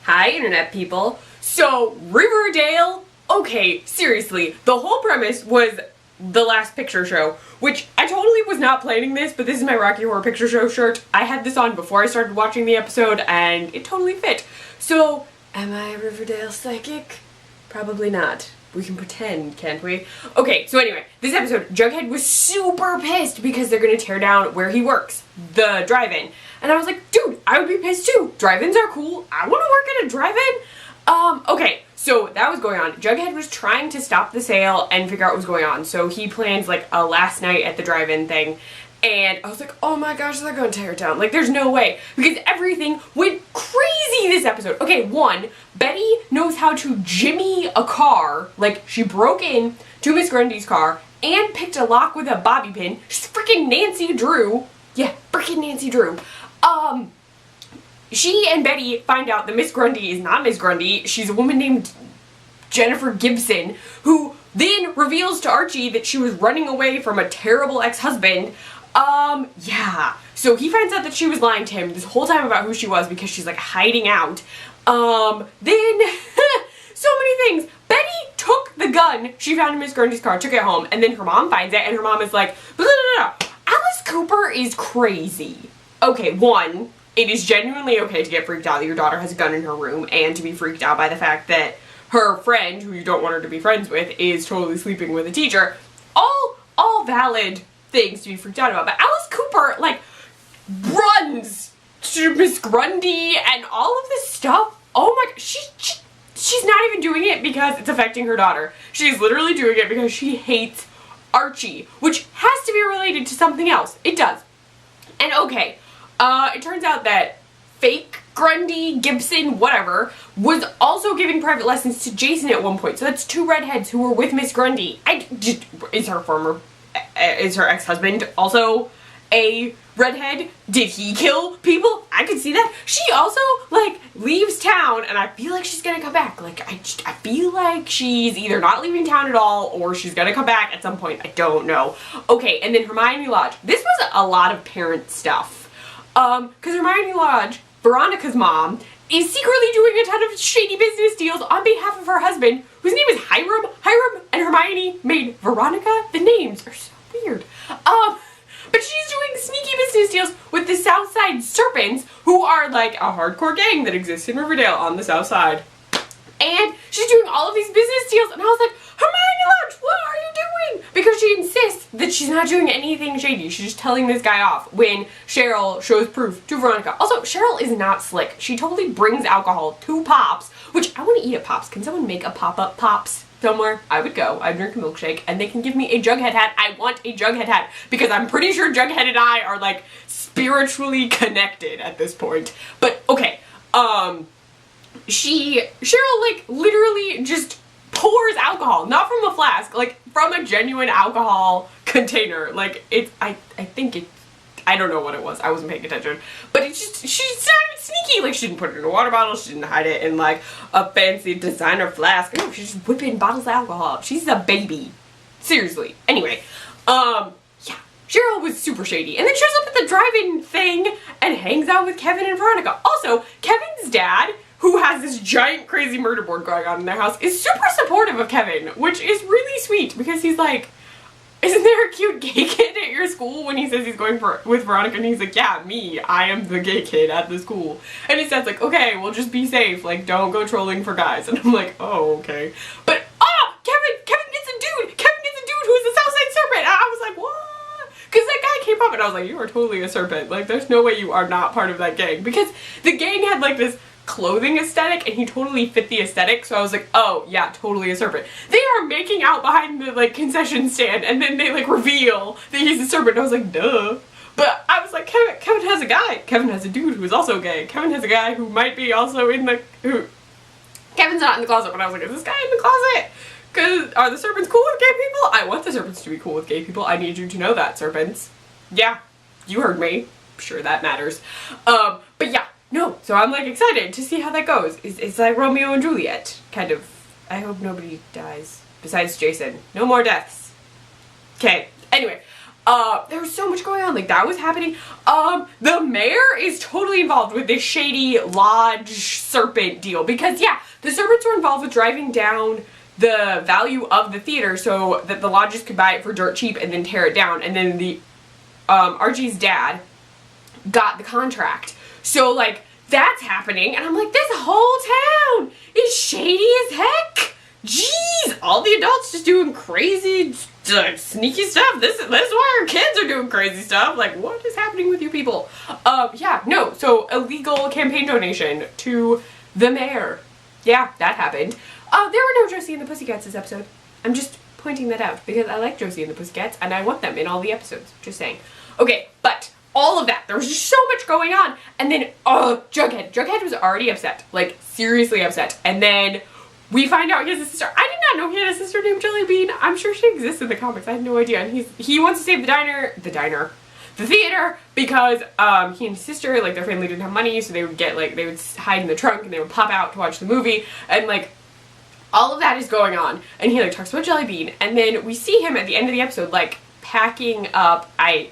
Hi, internet people. So, Riverdale, okay, seriously, the whole premise was the last picture show, which I totally was not planning this, but this is my Rocky Horror Picture Show shirt. I had this on before I started watching the episode, and it totally fit. So, am I a Riverdale psychic? Probably not. We can pretend, can't we? Okay, so anyway, this episode, Jughead was super pissed because they're gonna tear down where he works, the drive-in. And I was like, dude, I would be pissed too. Drive-ins are cool. I wanna work at a drive-in. Okay, so that was going on. Jughead was trying to stop the sale and figure out what was going on. So he plans like a last night at the drive-in thing. And I was like, oh my gosh, they're gonna tear it down. Like, there's no way. Because everything went crazy this episode. Okay, one, Betty knows how to jimmy a car. Like, she broke in to Miss Grundy's car and picked a lock with a bobby pin. She's freaking Nancy Drew. Yeah, freaking Nancy Drew. She and Betty find out that Miss Grundy is not Miss Grundy. She's a woman named Jennifer Gibson, who then reveals to Archie that she was running away from a terrible ex-husband. Yeah. So he finds out that she was lying to him this whole time about who she was because she's like hiding out. Then, so many things. Betty took the gun she found in Miss Grundy's car, took it home, and then her mom finds it, and her mom is like, blah, blah, blah, blah. Alice Cooper is crazy. Okay, one, it is genuinely okay to get freaked out that your daughter has a gun in her room and to be freaked out by the fact that her friend, who you don't want her to be friends with, is totally sleeping with a teacher. All valid things to be freaked out about. But Alice Cooper, like, runs to Miss Grundy and all of this stuff. Oh my god, she's not even doing it because it's affecting her daughter. She's literally doing it because she hates Archie, which has to be related to something else. It does. And okay, it turns out that fake Grundy, Gibson, whatever, was also giving private lessons to Jason at one point. So that's two redheads who were with Miss Grundy. Is her ex-husband also a redhead? Did he kill people? I could see that. She also, like, leaves town, and I feel like she's gonna come back. Like, I feel like she's either not leaving town at all, or she's gonna come back at some point. I don't know. Okay, and then Hermione Lodge. This was a lot of parent stuff. Because Hermione Lodge, Veronica's mom, is secretly doing a ton of shady business deals on behalf of her husband, whose name is Highr'd. Highr'd and Hermione made Veronica. The names are so weird. But she's doing sneaky business deals with the Southside Serpents, who are like a hardcore gang that exists in Riverdale on the South Side. And she's doing all of these business deals, and I was like, Hermione Lodge, what are you doing? Because she insists that she's not doing anything shady. She's just telling this guy off when Cheryl shows proof to Veronica. Also, Cheryl is not slick. She totally brings alcohol to Pops, which I want to eat at Pops. Can someone make a pop-up Pops somewhere? I would go. I'd drink a milkshake, and they can give me a Jughead hat. I want a Jughead hat, because I'm pretty sure Jughead and I are, like, spiritually connected at this point. But, okay, Cheryl, like, literally just pours alcohol, not from a flask, like, from a genuine alcohol container. Like, I think it, I don't know what it was, I wasn't paying attention, but it's just, she's not even sneaky. Like, she didn't put it in a water bottle, she didn't hide it in, like, a fancy designer flask. No, she's just whipping bottles of alcohol. She's a baby. Seriously. Anyway, yeah, Cheryl was super shady, and then shows up at the drive-in thing and hangs out with Kevin and Veronica. Also, Kevin's dad, who has this giant crazy murder board going on in their house, is super supportive of Kevin, which is really sweet, because he's like, isn't there a cute gay kid at your school? When he says he's going with Veronica, and he's like, yeah, me, I am the gay kid at the school. And he says, like, okay, well, just be safe, like, don't go trolling for guys. And I'm like, oh, okay. But, Kevin gets a dude! Kevin gets a dude who's a Southside Serpent! And I was like, what? Because that guy came up, and I was like, you are totally a serpent. Like, there's no way you are not part of that gang. Because the gang had, like, this clothing aesthetic, and he totally fit the aesthetic, so I was like, oh yeah, totally a serpent. They are making out behind the, like, concession stand, and then they, like, reveal that he's a serpent, and I was like, duh. But I was like, Kevin has a guy. Kevin has a dude who's also gay. Kevin has a guy who might be also in the, Kevin's not in the closet, but I was like, is this guy in the closet? Because are the serpents cool with gay people? I want the serpents to be cool with gay people. I need you to know that, serpents. Yeah, you heard me. I'm sure that matters. But yeah. No, so I'm, like, excited to see how that goes. It's like Romeo and Juliet, kind of. I hope nobody dies. Besides Jason. No more deaths. Okay, anyway. There was so much going on, like that was happening. The mayor is totally involved with this shady lodge serpent deal because yeah, the serpents were involved with driving down the value of the theater so that the lodges could buy it for dirt cheap and then tear it down, and then the Archie's dad got the contract. So like that's happening, and I'm like, this whole town is shady as heck. Jeez, all the adults just doing crazy, sneaky stuff. This is why our kids are doing crazy stuff. Like, what is happening with you people? Yeah, no, so illegal campaign donation to the mayor. Yeah, that happened. There were no Josie and the Pussycats this episode. I'm just pointing that out because I like Josie and the Pussycats and I want them in all the episodes. Just saying. Okay, but all of that, there was just so much going on. And then, Jughead. Jughead was already upset. Like, seriously upset. And then we find out he has a sister. I did not know he had a sister named Jellybean. I'm sure she exists in the comics. I had no idea. And he wants to save the theater, because he and his sister, like, their family didn't have money, so they would get, like, they would hide in the trunk and they would pop out to watch the movie, and, like, all of that is going on. And he, like, talks about Jellybean, and then we see him at the end of the episode, like, packing up. I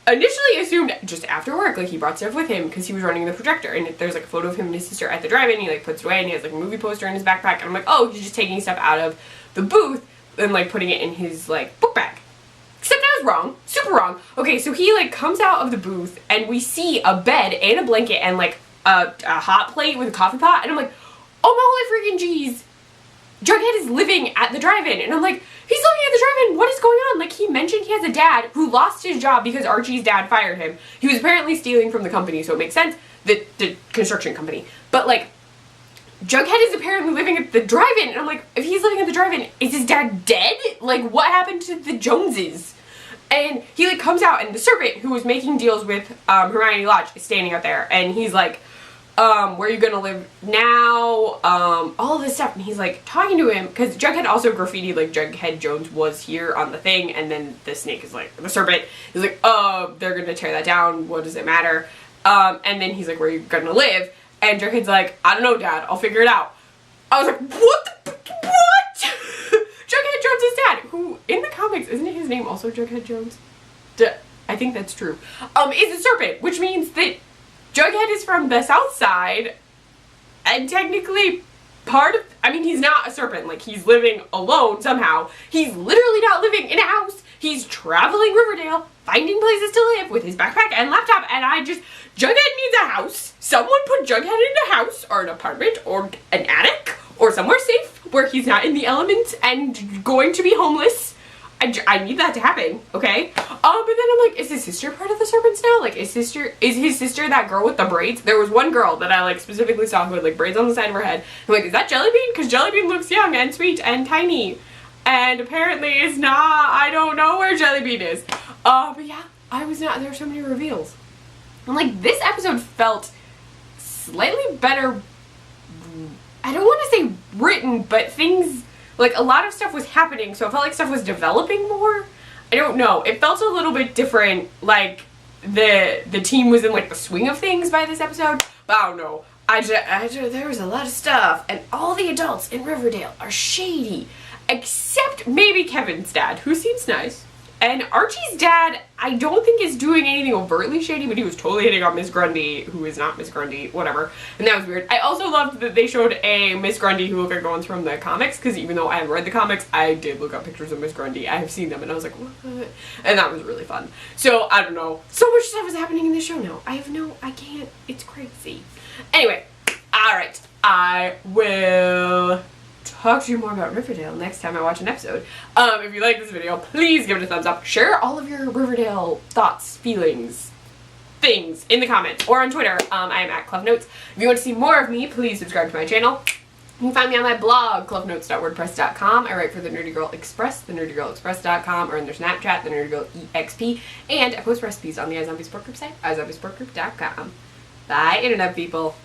initially assumed just after work, like, he brought stuff with him because he was running the projector, and there's, like, a photo of him and his sister at the drive-in. He, like, puts it away, and he has, like, a movie poster in his backpack, and I'm like, oh, he's just taking stuff out of the booth and, like, putting it in his, like, book bag. Except I was wrong. Super wrong. Okay, so he, like, comes out of the booth, and we see a bed and a blanket and, like, a hot plate with a coffee pot, and I'm like, oh my holy freaking jeez, Jughead is living at the drive-in. And I'm like, he's living at the drive-in, what is going on? Like, he mentioned he has a dad who lost his job because Archie's dad fired him. He was apparently stealing from the company, so it makes sense, the construction company. But, like, Jughead is apparently living at the drive-in, and I'm like, if he's living at the drive-in, is his dad dead? Like, what happened to the Joneses? And he, like, comes out, and the serpent who was making deals with Hermione Lodge is standing out there, and he's like, where are you gonna live now? All of this stuff, and he's, like, talking to him, because Jughead also graffitied, like, Jughead Jones was here on the thing, and then the snake is like, the serpent is like, oh, they're gonna tear that down, what does it matter? And then he's like, where are you gonna live? And Jughead's like, I don't know, Dad, I'll figure it out. I was like, what? Jughead Jones' dad, who, in the comics, isn't his name also Jughead Jones? I think that's true. Is a serpent, which means that Jughead is from the south side, and technically part of, I mean, he's not a serpent, like, he's living alone somehow. He's literally not living in a house. He's traveling Riverdale, finding places to live with his backpack and laptop, and Jughead needs a house. Someone put Jughead in a house, or an apartment, or an attic, or somewhere safe, where he's not in the elements and going to be homeless. I need that to happen, okay? But then I'm like, is his sister part of the serpents now? Like, is his sister that girl with the braids? There was one girl that I, like, specifically saw who had, like, braids on the side of her head. I'm like, is that Jellybean? Because Jellybean looks young and sweet and tiny. And apparently it's not. I don't know where Jellybean is. But yeah, I was not, there were so many reveals. And, like, this episode felt slightly better, I don't want to say written, but things, like, a lot of stuff was happening, so it felt like stuff was developing more. I don't know. It felt a little bit different, like, the team was in, like, the swing of things by this episode, but I don't know. There was a lot of stuff, and all the adults in Riverdale are shady, except maybe Kevin's dad, who seems nice. And Archie's dad, I don't think is doing anything overtly shady, but he was totally hitting on Miss Grundy, who is not Miss Grundy, whatever. And that was weird. I also loved that they showed a Miss Grundy who looked like ones from the comics, because even though I haven't read the comics, I did look up pictures of Miss Grundy. I have seen them, and I was like, what? And that was really fun. So, I don't know. So much stuff is happening in this show now. I can't, it's crazy. Anyway, alright. I will talk to you more about Riverdale next time I watch an episode. If you like this video, please give it a thumbs up. Share all of your Riverdale thoughts, feelings, things in the comments or on Twitter. I am at CluffNotes. If you want to see more of me, please subscribe to my channel. You can find me on my blog, cluffnotes.wordpress.com. I write for the Nerdy Girl Express, thenerdygirlexpress.com, or in their Snapchat, the Nerdy Girl EXP, and I post recipes on the iZombie Support Group site, iZombieSupportGroup.com. Bye, Internet people.